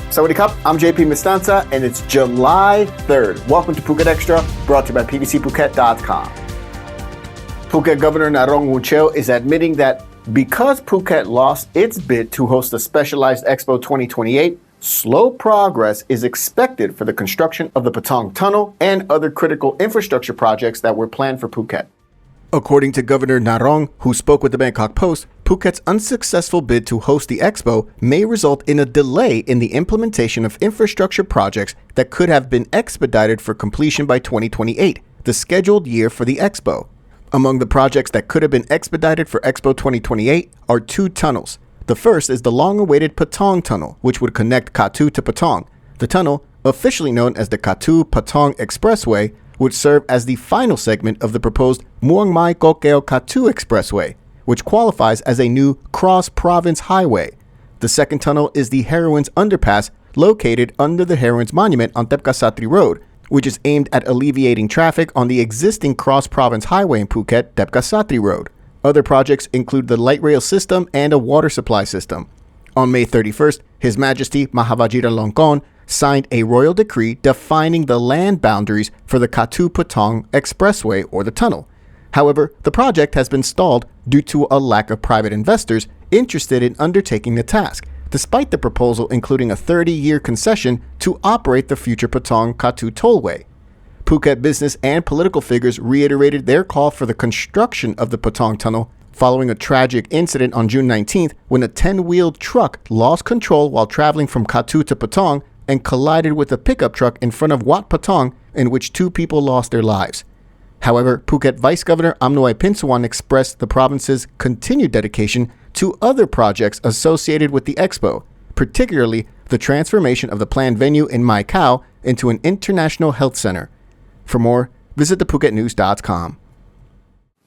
Sawadee Krap, I'm JP Mestanza, and it's July 3rd. Welcome to Phuket Extra, brought to you by PVCPhuket.com. Phuket Governor Narong Woonceo is admitting that because Phuket lost its bid to host the Specialized Expo 2028, slow progress is expected for the construction of the Patong Tunnel and other critical infrastructure projects that were planned for Phuket. According to Governor Narong, who spoke with the Bangkok Post, Phuket's unsuccessful bid to host the expo may result in a delay in the implementation of infrastructure projects that could have been expedited for completion by 2028, the scheduled year for the expo. Among the projects that could have been expedited for Expo 2028 are two tunnels. The first is the long-awaited Patong Tunnel, which would connect Katu to Patong. The tunnel, officially known as the Katu-Patong Expressway, would serve as the final segment of the proposed Muang Mai Kokeo Katu Expressway, which qualifies as a new cross-province highway. The second tunnel is the Heroines Underpass, located under the Heroines Monument on Tepkasatri Road, which is aimed at alleviating traffic on the existing cross-province highway in Phuket, Tepkasatri Road. Other projects include the light rail system and a water supply system. On May 31st, His Majesty Mahavajiralongkorn signed a royal decree defining the land boundaries for the Katu-Patong Expressway or the tunnel. However, the project has been stalled due to a lack of private investors interested in undertaking the task, despite the proposal including a 30-year concession to operate the future Patong-Katu tollway. Phuket business and political figures reiterated their call for the construction of the Patong Tunnel following a tragic incident on June 19th when a 10-wheeled truck lost control while traveling from Katu to Patong and collided with a pickup truck in front of Wat Patong, in which two people lost their lives. However, Phuket Vice Governor Amnoy Pinsuwan expressed the province's continued dedication to other projects associated with the expo, particularly the transformation of the planned venue in Mai Khao into an international health center. For more, visit thephuketnews.com.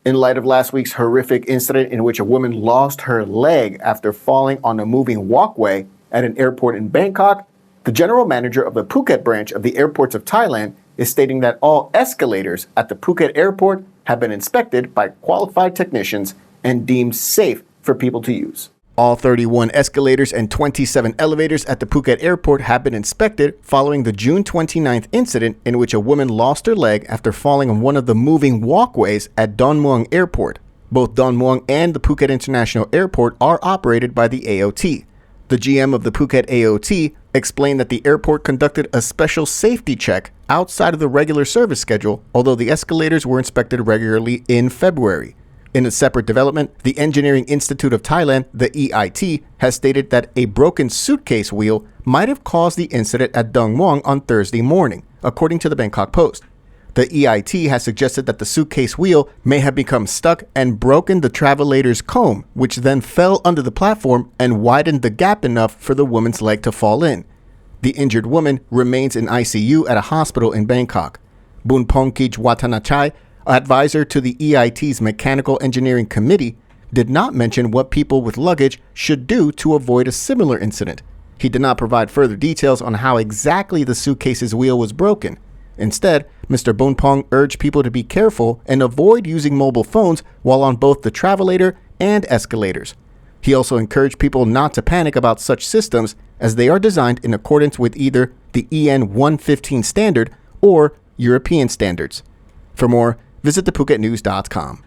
In light of last week's horrific incident in which a woman lost her leg after falling on a moving walkway at an airport in Bangkok, the general manager of the Phuket branch of the Airports of Thailand is stating that all escalators at the Phuket airport have been inspected by qualified technicians and deemed safe for people to use. All 31 escalators and 27 elevators at the Phuket airport have been inspected following the June 29th incident in which a woman lost her leg after falling on one of the moving walkways at Don Mueang Airport. Both Don Mueang and the Phuket International Airport are operated by the AOT. The GM of the Phuket AOT explained that the airport conducted a special safety check outside of the regular service schedule, although the escalators were inspected regularly in February. In a separate development, the Engineering Institute of Thailand, the EIT, has stated that a broken suitcase wheel might have caused the incident at Don Mueang on Thursday morning, according to the Bangkok Post. The EIT has suggested that the suitcase wheel may have become stuck and broken the travelator's comb, which then fell under the platform and widened the gap enough for the woman's leg to fall in. The injured woman remains in ICU at a hospital in Bangkok. Bunpongkij Watanachai, advisor to the EIT's Mechanical Engineering Committee, did not mention what people with luggage should do to avoid a similar incident. He did not provide further details on how exactly the suitcase's wheel was broken. Instead, Mr. Bunpong urged people to be careful and avoid using mobile phones while on both the travelator and escalators. He also encouraged people not to panic about such systems as they are designed in accordance with either the EN 115 standard or European standards. For more, visit thephuketnews.com.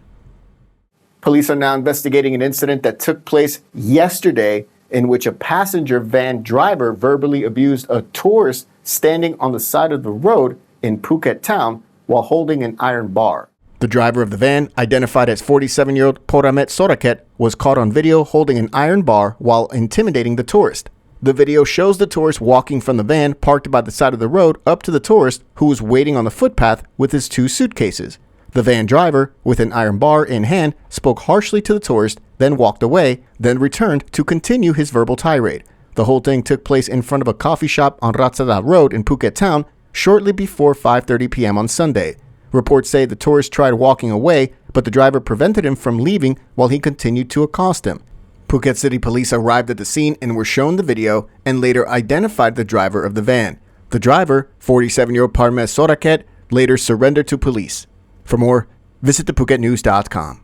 Police are now investigating an incident that took place yesterday in which a passenger van driver verbally abused a tourist standing on the side of the road in Phuket town while holding an iron bar. The driver of the van, identified as 47-year-old Poramet Soraket, was caught on video holding an iron bar while intimidating the tourist. The video shows the tourist walking from the van parked by the side of the road up to the tourist who was waiting on the footpath with his two suitcases. The van driver, with an iron bar in hand, spoke harshly to the tourist, then walked away, then returned to continue his verbal tirade. The whole thing took place in front of a coffee shop on Ratsada Road in Phuket town shortly before 5:30 p.m. on Sunday. Reports say the tourist tried walking away, but the driver prevented him from leaving while he continued to accost him. Phuket City Police arrived at the scene and were shown the video and later identified the driver of the van. The driver, 47-year-old Parmes Soraket, later surrendered to police. For more, visit thephuketnews.com.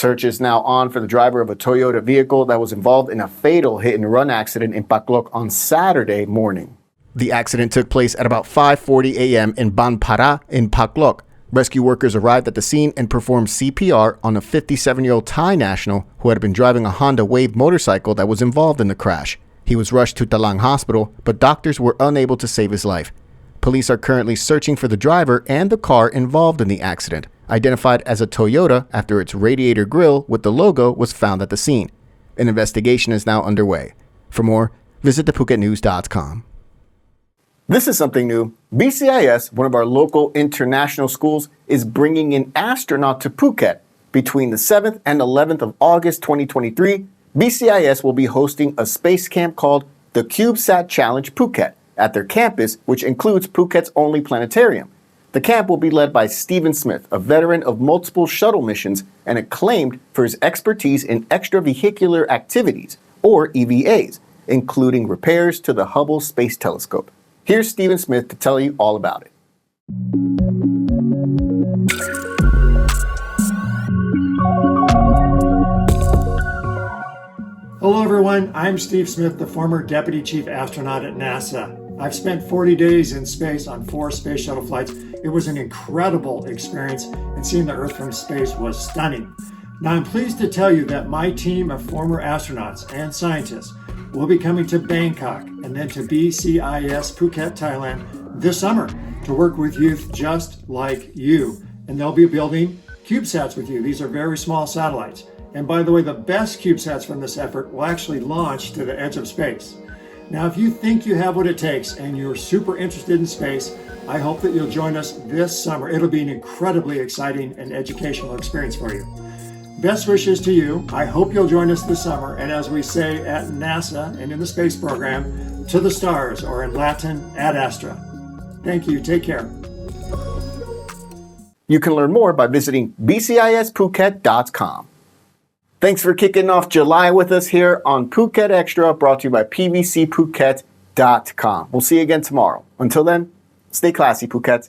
Search is now on for the driver of a Toyota vehicle that was involved in a fatal hit-and-run accident in Phak Lok on Saturday morning. The accident took place at about 5:40 a.m. in Ban Para in Phak Lok. Rescue workers arrived at the scene and performed CPR on a 57-year-old Thai national who had been driving a Honda Wave motorcycle that was involved in the crash. He was rushed to Talang Hospital, but doctors were unable to save his life. Police are currently searching for the driver and the car involved in the accident, identified as a Toyota after its radiator grille with the logo was found at the scene. An investigation is now underway. For more, visit thephuket.news.com. This is something new. BCIS, one of our local international schools, is bringing an astronaut to Phuket. Between the 7th and 11th of August 2023, BCIS will be hosting a space camp called the CubeSat Challenge Phuket at their campus, which includes Phuket's only planetarium. The camp will be led by Stephen Smith, a veteran of multiple shuttle missions and acclaimed for his expertise in extravehicular activities, or EVAs, including repairs to the Hubble Space Telescope. Here's Stephen Smith to tell you all about it. Hello everyone, I'm Steve Smith, the former Deputy Chief Astronaut at NASA. I've spent 40 days in space on 4 space shuttle flights. It was an incredible experience, and seeing the Earth from space was stunning. Now I'm pleased to tell you that my team of former astronauts and scientists will be coming to Bangkok and then to BCIS Phuket, Thailand this summer to work with youth just like you. And they'll be building CubeSats with you. These are very small satellites. And by the way, the best CubeSats from this effort will actually launch to the edge of space. Now, if you think you have what it takes and you're super interested in space, I hope that you'll join us this summer. It'll be an incredibly exciting and educational experience for you. Best wishes to you. I hope you'll join us this summer. And as we say at NASA and in the space program, to the stars, or in Latin, ad astra. Thank you. Take care. You can learn more by visiting bcisphuket.com. Thanks for kicking off July with us here on Phuket Extra, brought to you by pvcphuket.com. We'll see you again tomorrow. Until then, stay classy, Phuket.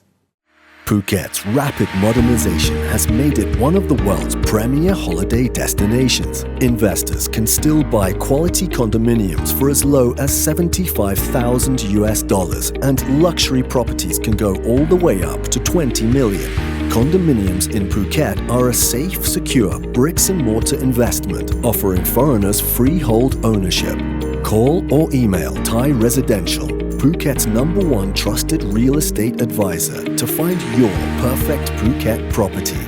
Phuket's rapid modernization has made it one of the world's premier holiday destinations. Investors can still buy quality condominiums for as low as $75,000 and luxury properties can go all the way up to $20 million. Condominiums in Phuket are a safe, secure bricks-and-mortar investment offering foreigners freehold ownership. Call or email Thai Residential, Phuket's #1 trusted real estate advisor, to find your perfect Phuket property.